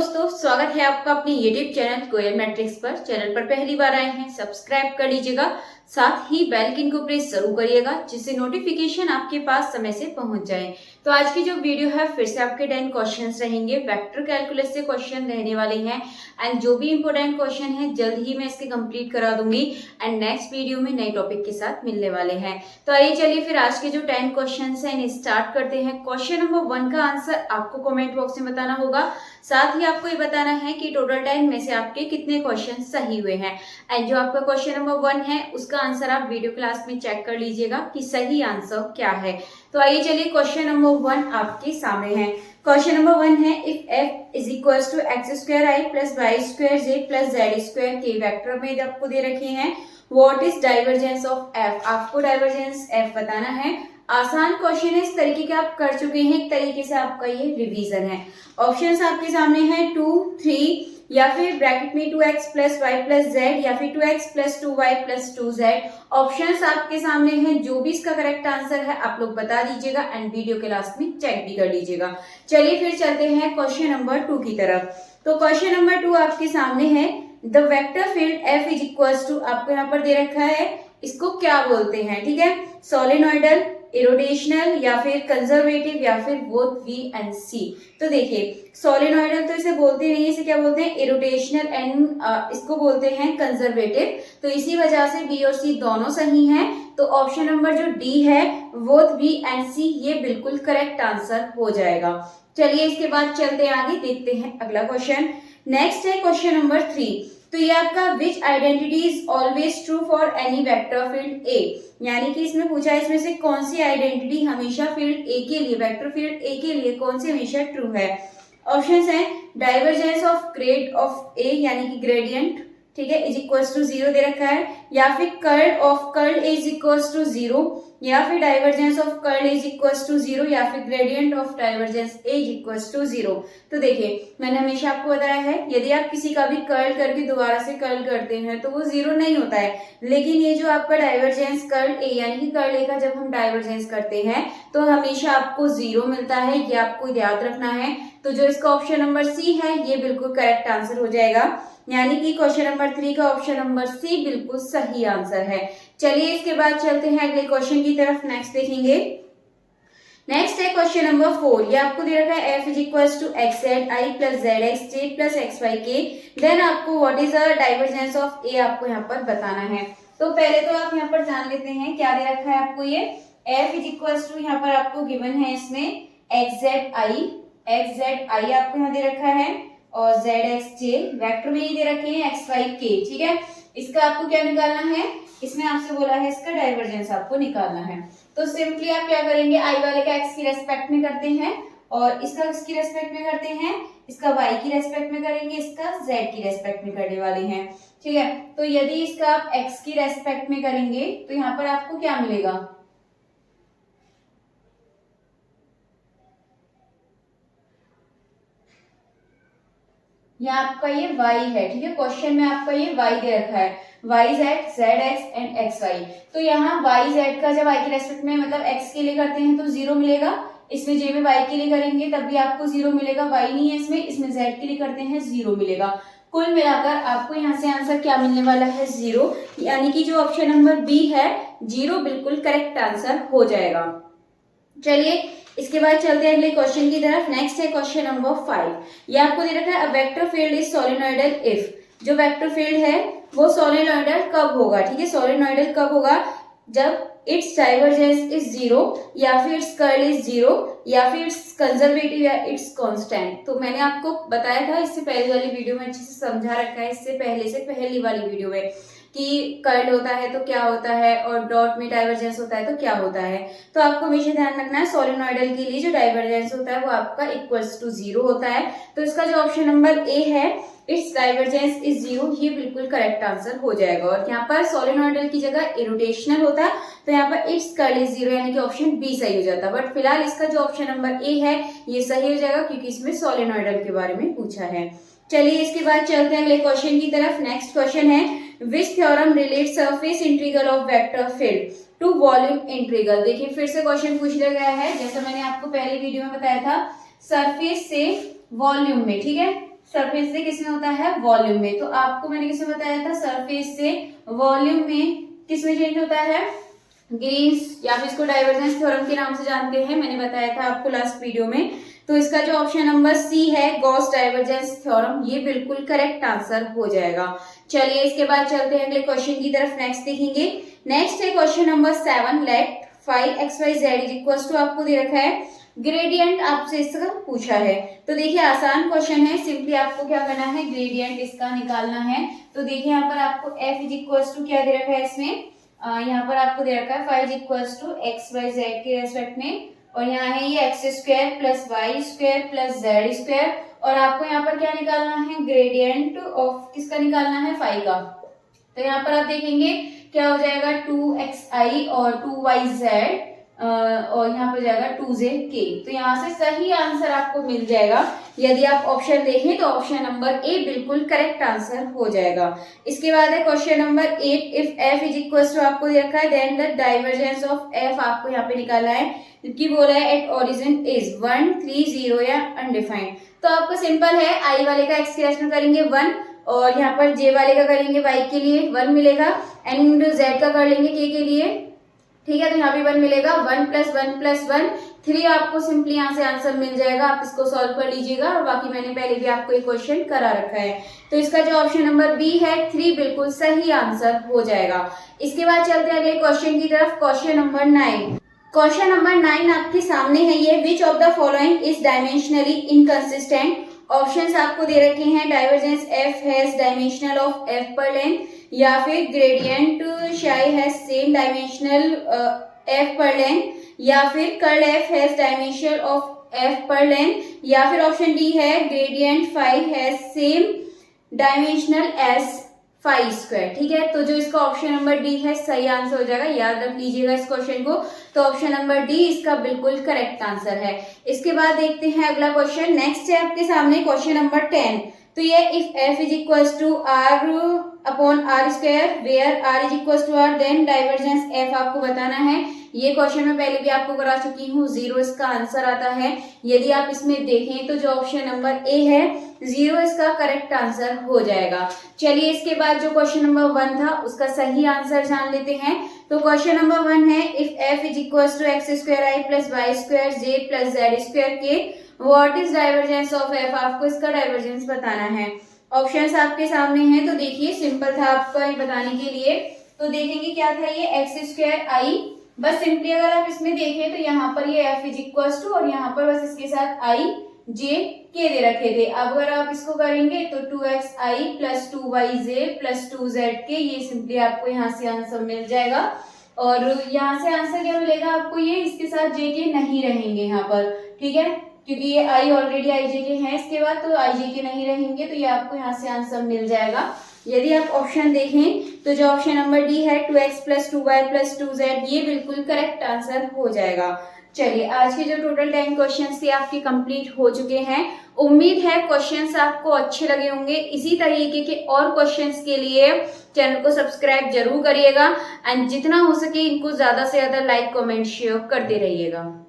दोस्तों, स्वागत है आपका अपने YouTube चैनल कोयल मैट्रिक्स पर। चैनल पर पहली बार आए हैं, सब्सक्राइब कर लीजिएगा, साथ ही बेल आइकन को प्रेस जरूर करिएगा जिससे नोटिफिकेशन आपके पास समय से पहुंच जाए। तो आज की जो वीडियो है फिर से आपके 10 क्वेश्चंस रहेंगे, वेक्टर कैलकुलस से क्वेश्चन रहने वाले हैं एंड जो भी इंपॉर्टेंट क्वेश्चन है जल्द ही मैं इसके कंप्लीट करा दूंगी एंड नेक्स्ट वीडियो में नए टॉपिक के साथ मिलने वाले हैं। तो आइए चलिए फिर आज के जो 10 क्वेश्चन है इन्हें स्टार्ट करते हैं। क्वेश्चन नंबर 1 का आंसर आपको कमेंट बॉक्स में बताना होगा, साथ ही आपको ये बताना है कि टोटल 10 में से आपके कितने क्वेश्चन सही हुए हैं एंड जो आपका क्वेश्चन नंबर 1 है उसका आंसर आप वीडियो क्लास में चेक कर लीजिएगा कि सही आंसर क्या है। तो आइए चलिए क्वेश्चन नंबर 1 आपके सामने है। क्वेश्चन नंबर 1 है, if f is equal to x square i plus y square j plus z square के वेक्टर में आपको दे रखे हैं, what is divergence of f। आपको डाइवर्जेंस f बताना है। आसान क्वेश्चन है, इस तरीके के आप कर चुके हैं, एक तरीके से आपका ये रिवीजन है। ऑप्शंस आपके सामने हैं 2, 3 या फिर ब्रैकेट में 2x plus Y plus Z या फिर 2x plus 2y plus 2z। Options आपके सामने हैं, जो भी इसका करेक्ट आंसर है आप लोग बता दीजिएगा एंड वीडियो के लास्ट में चेक भी कर लीजिएगा। चलिए फिर चलते हैं क्वेश्चन नंबर 2 की तरफ। तो क्वेश्चन नंबर 2 आपके सामने है, the vector field f is equal to, आपको यहाँ पर दे रखा है, इसको क्या बोलते हैं, ठीक है, सोलेनोइडल, इरोटेशनल या फिर कंजर्वेटिव या फिर बोथ V एंड C। तो देखिए सोलेनोइडल तो इसे बोलते नहीं, इसे क्या बोलते हैं, इरोटेशनल एंड इसको बोलते हैं कंजर्वेटिव। तो इसी वजह से B और C दोनों सही हैं। तो ऑप्शन नंबर जो D है बोथ V एंड C ये बिल्कुल करेक्ट आंसर हो जाएगा। चलिए इसके बाद चलते आगे, देखते हैं अगला क्वेश्चन। नेक्स्ट है क्वेश्चन नंबर 3। तो ये आपका which identity is always true for any vector field A, यानी कि इसमें पूछा है इसमें से कौन सी आइडेंटिटी हमेशा फील्ड ए के लिए, वेक्टर फील्ड ए के लिए कौन सी हमेशा ट्रू है। ऑप्शंस हैं डाइवर्जेंस ऑफ ग्रेड ऑफ ए यानी कि ग्रेडियंट, ठीक है, इज इक्वल्स टू 0 दे रखा है, या फिर curl of curl is equals to 0, या फिर divergence of curl is equals to 0, या फिर gradient of divergence is equals to 0। तो देखिए मैंने हमेशा आपको बताया है, यदि आप किसी का भी कर्ल करके दोबारा से कर्ल करते हैं तो वो 0 नहीं होता है, लेकिन ये जो आपका डाइवर्जेंस कर्ल ए यानी कि कर्ल ए का जब हम डाइवर्जेंस करते हैं तो हमेशा आपको 0 मिलता है, ये आपको याद रखना है। तो जो इसका ऑप्शन नंबर सी है ये बिल्कुल करेक्ट आंसर हो जाएगा, यानी कि क्वेश्चन नंबर 3 का ऑप्शन नंबर सी बिल्कुल सही आंसर है। चलिए इसके बाद चलते हैं अगले क्वेश्चन की तरफ, नेक्स्ट देखेंगे। नेक्स्ट है क्वेश्चन नंबर 4। ये आपको दे रखा है f is equals to x z i plus z x j plus x y k, then आपको what is the divergence of A आपको यहाँ पर बताना है। तो पहले तो आप यहाँ पर जान लेते हैं क्या दे रखा है आपको, ये f इज इक्वल्स टू यहाँ पर आपको गिवन है इसमें एक्स जेड आई आपको यहाँ दे रखा है और जेड एक्स जे वेक्टर में ही दे रखे हैं एक्स वाई के, ठीक है। इसका आपको क्या निकालना है, इसमें आपसे बोला है इसका डाइवर्जेंस आपको निकालना है। तो सिंपली आप क्या करेंगे, आई वाले का एक्स की रेस्पेक्ट में करते हैं और इसका किसकी रेस्पेक्ट में करते हैं, इसका वाई की रेस्पेक्ट में करेंगे, इसका जेड की रेस्पेक्ट में करने वाले हैं, ठीक है। तो यदि इसका आप एक्स की रेस्पेक्ट में करेंगे तो यहाँ पर आपको क्या मिलेगा, यहाँ आपका ये y है, ठीक है, क्वेश्चन में आपका ये y दे रखा है, y z z x and x y। तो यहाँ y z का जब y के रेस्पेक्ट में मतलब x के लिए करते हैं तो 0 मिलेगा, इसमें j में y के लिए करेंगे तब भी आपको 0 मिलेगा, y नहीं है इसमें z के लिए करते हैं 0 मिलेगा। कुल मिलाकर आपको यहाँ से आंसर क्या मिलने वाला है, 0, यानी कि जो ऑप्शन नंबर बी है 0 बिल्कुल करेक्ट आंसर हो जाएगा। चलिए इसके बाद चलते हैं अगले क्वेश्चन की तरफ। नेक्स्ट है क्वेश्चन नंबर 5। ये आपको दे रखा है, a vector field is solenoidal if, जो वेक्टर फील्ड है वो सोलेनोइडल कब होगा, ठीक है, सोलेनोइडल कब होगा, जब इट्स डाइवर्जेंस इज 0 या फिर इट्स कर्ल इज 0 या फिर इट्स कंजर्वेटिव या इट्स कांस्टेंट। तो मैंने आपको बताया था इससे पहले वाली वीडियो में, अच्छे से समझा रखा है इससे पहली वाली वीडियो में कि कर्ल होता है तो क्या होता है और डॉट में डाइवर्जेंस होता है तो क्या होता है। तो आपको हमेशा ध्यान रखना है सोलेनोइडल के लिए जो डाइवर्जेंस होता है वो आपका इक्वल्स टू 0 होता है। तो इसका जो ऑप्शन नंबर ए है इट्स डाइवर्जेंस इज 0 ये बिल्कुल करेक्ट आंसर हो जाएगा। और यहाँ पर सोलेनोइडल की जगह इरोटेशनल होता तो यहाँ पर इट्स कर्ल इज 0 यानी कि ऑप्शन बी सही हो जाता, बट फिलहाल इसका जो ऑप्शन नंबर ए है ये सही हो जाएगा क्योंकि इसमें सोलेनोइडल के बारे में पूछा है। चलिए इसके बाद चलते हैं अगले क्वेश्चन की तरफ। नेक्स्ट क्वेश्चन है, which theorem relates surface integral of vector field to volume integral. देखिए फिर से क्वेश्चन पूछ लिया गया है, जैसा मैंने आपको पहले वीडियो में बताया था, सरफेस से वॉल्यूम में, ठीक है, सरफेस से किसमें होता है, वॉल्यूम में। तो आपको मैंने किसमें बताया था, सरफेस से वॉल्यूम में किसमें चेंज होता है, ग्रीन्स, या फिर इसको डाइवर्जेंस थ्योरम के नाम से जानते हैं, मैंने बताया था आपको लास्ट वीडियो में। तो इसका जो ऑप्शन नंबर सी है, गॉस डाइवर्जेंस थ्योरम, ये बिल्कुल करेक्ट आंसर हो जाएगा। चलिए इसके बाद चलते हैं अगले क्वेश्चन की तरफ, नेक्स्ट देखेंगे। नेक्स्ट है question number 7, let 5xyz is equal to, आपको दे रखा है ग्रेडियंट, आपसे इसका पूछा है। तो देखिए आसान क्वेश्चन है, सिंपली आपको क्या करना है, ग्रेडियंट इसका निकालना है। तो देखिए यहाँ पर आपको f इज इक्वल टू क्या दे रखा है, इसमें यहाँ पर आपको दे रखा है 5 इज इक्वल टू xyz के रेस्पेक्ट में, और यहाँ है ये x square plus y square plus z square, और आपको यहाँ पर क्या निकालना है, ग्रेडियंट ऑफ किसका निकालना है, फाई का। तो यहाँ पर आप देखेंगे क्या हो जाएगा, 2xi और 2yz, और यहाँ पर जाएगा 2zk। तो यहाँ से सही आंसर आपको मिल जाएगा। यदि आप ऑप्शन देखें तो ऑप्शन नंबर ए बिल्कुल करेक्ट आंसर हो जाएगा। इसके बाद है question number 8, if f is equal to, आपको दे रखा है then the divergence of f, आपको यहाँ पे निकालना है, कि बोला है एट ओरिजिन इज 1, 3, 0 या अनडिफाइंड। तो आपको सिंपल है, i वाले का x के रेस्पेक्ट में करेंगे 1, और यहाँ पर j वाले का करेंगे y के लिए 1 मिलेगा, एंड z का कर लेंगे k के लिए, ठीक है। तो यहाँ भी 1 मिलेगा, 1 प्लस 1 प्लस 1 3, आपको सिंपली यहाँ से आंसर मिल जाएगा। आप इसको सॉल्व कर लीजिएगा, और बाकी मैंने पहले भी आपको एक क्वेश्चन करा रखा है। तो इसका जो ऑप्शन नंबर बी है 3 बिल्कुल सही आंसर हो जाएगा। इसके बाद चलते हैं अगले क्वेश्चन की तरफ, क्वेश्चन नंबर 9। क्वेश्चन नंबर 9 आपके सामने है ये, which of the following is dimensionally inconsistent. Options आपको दे रखे हैं, divergence f has dimensional of f per length, या फिर gradient psi has same dimensional f per length, या फिर curl f has dimension of f per length, या फिर ऑप्शन डी है gradient phi has same dimensional as phi square, ठीक है। तो जो इसका ऑप्शन नंबर डी है सही आंसर हो जाएगा, याद रख लीजिएगा इस क्वेश्चन को। तो ऑप्शन नंबर डी इसका बिल्कुल करेक्ट आंसर है। इसके बाद देखते हैं अगला क्वेश्चन, नेक्स्ट है आपके सामने क्वेश्चन नंबर 10। तो ये if f is equal to r upon r square, where r is equal to r, then divergence f आपको बताना है। ये क्वेश्चन मैं पहले भी आपको करा चुकी हूँ, 0 इसका आंसर आता है। यदि आप इसमें देखें तो जो ऑप्शन नंबर ए है 0 इसका करेक्ट आंसर हो जाएगा। चलिए इसके बाद जो क्वेश्चन नंबर 1 था उसका सही आंसर जान लेते हैं। तो क्वेश्चन नंबर 1 है, if f is equal to x square i plus y square j plus z square k, what is divergence of f, आपको इसका डाइवर्जेंस बताना है। ऑप्शंस आपके सामने हैं, तो देखिए सिंपल था आपका ये बताने के लिए। तो देखेंगे क्या था ये एक्स स्क्वायर आई, बस सिंपली अगर आप इसमें देखें तो यहाँ पर ये f इज इक्वल टू, और यहाँ पर बस इसके साथ i j k दे रखे थे। अब अगर आप इसको करेंगे तो 2xi plus 2yj plus 2zk, ये सिंपली आपको यहाँ से आंसर मिल जाएगा। और यहाँ से आंसर क्या मिलेगा आपको, ये इसके साथ jk नहीं रहेंगे यहाँ पर, ठीक है, क्योंकि ये i ऑलरेडी i j के हैं इसके बाद, तो i j के नहीं रहेंगे, तो ये आपको यहाँ से आंसर मिल जाएगा। यदि आप ऑप्शन देखें तो जो ऑप्शन नंबर डी है 2x plus 2y plus 2z, ये बिल्कुल करेक्ट आंसर हो जाएगा। चलिए आज के जो टोटल 10 क्वेश्चंस थे आपके कंप्लीट हो चुके हैं। उम्मीद है क्वेश्चंस आपको अच्छे लगे होंगे। इसी तरीके के और क्वेश्चंस के लिए चैनल को सब्सक्राइब जरूर करिएगा, एंड जितना हो सके इनको ज्यादा से ज्यादा लाइक कमेंट शेयर करते रहिएगा।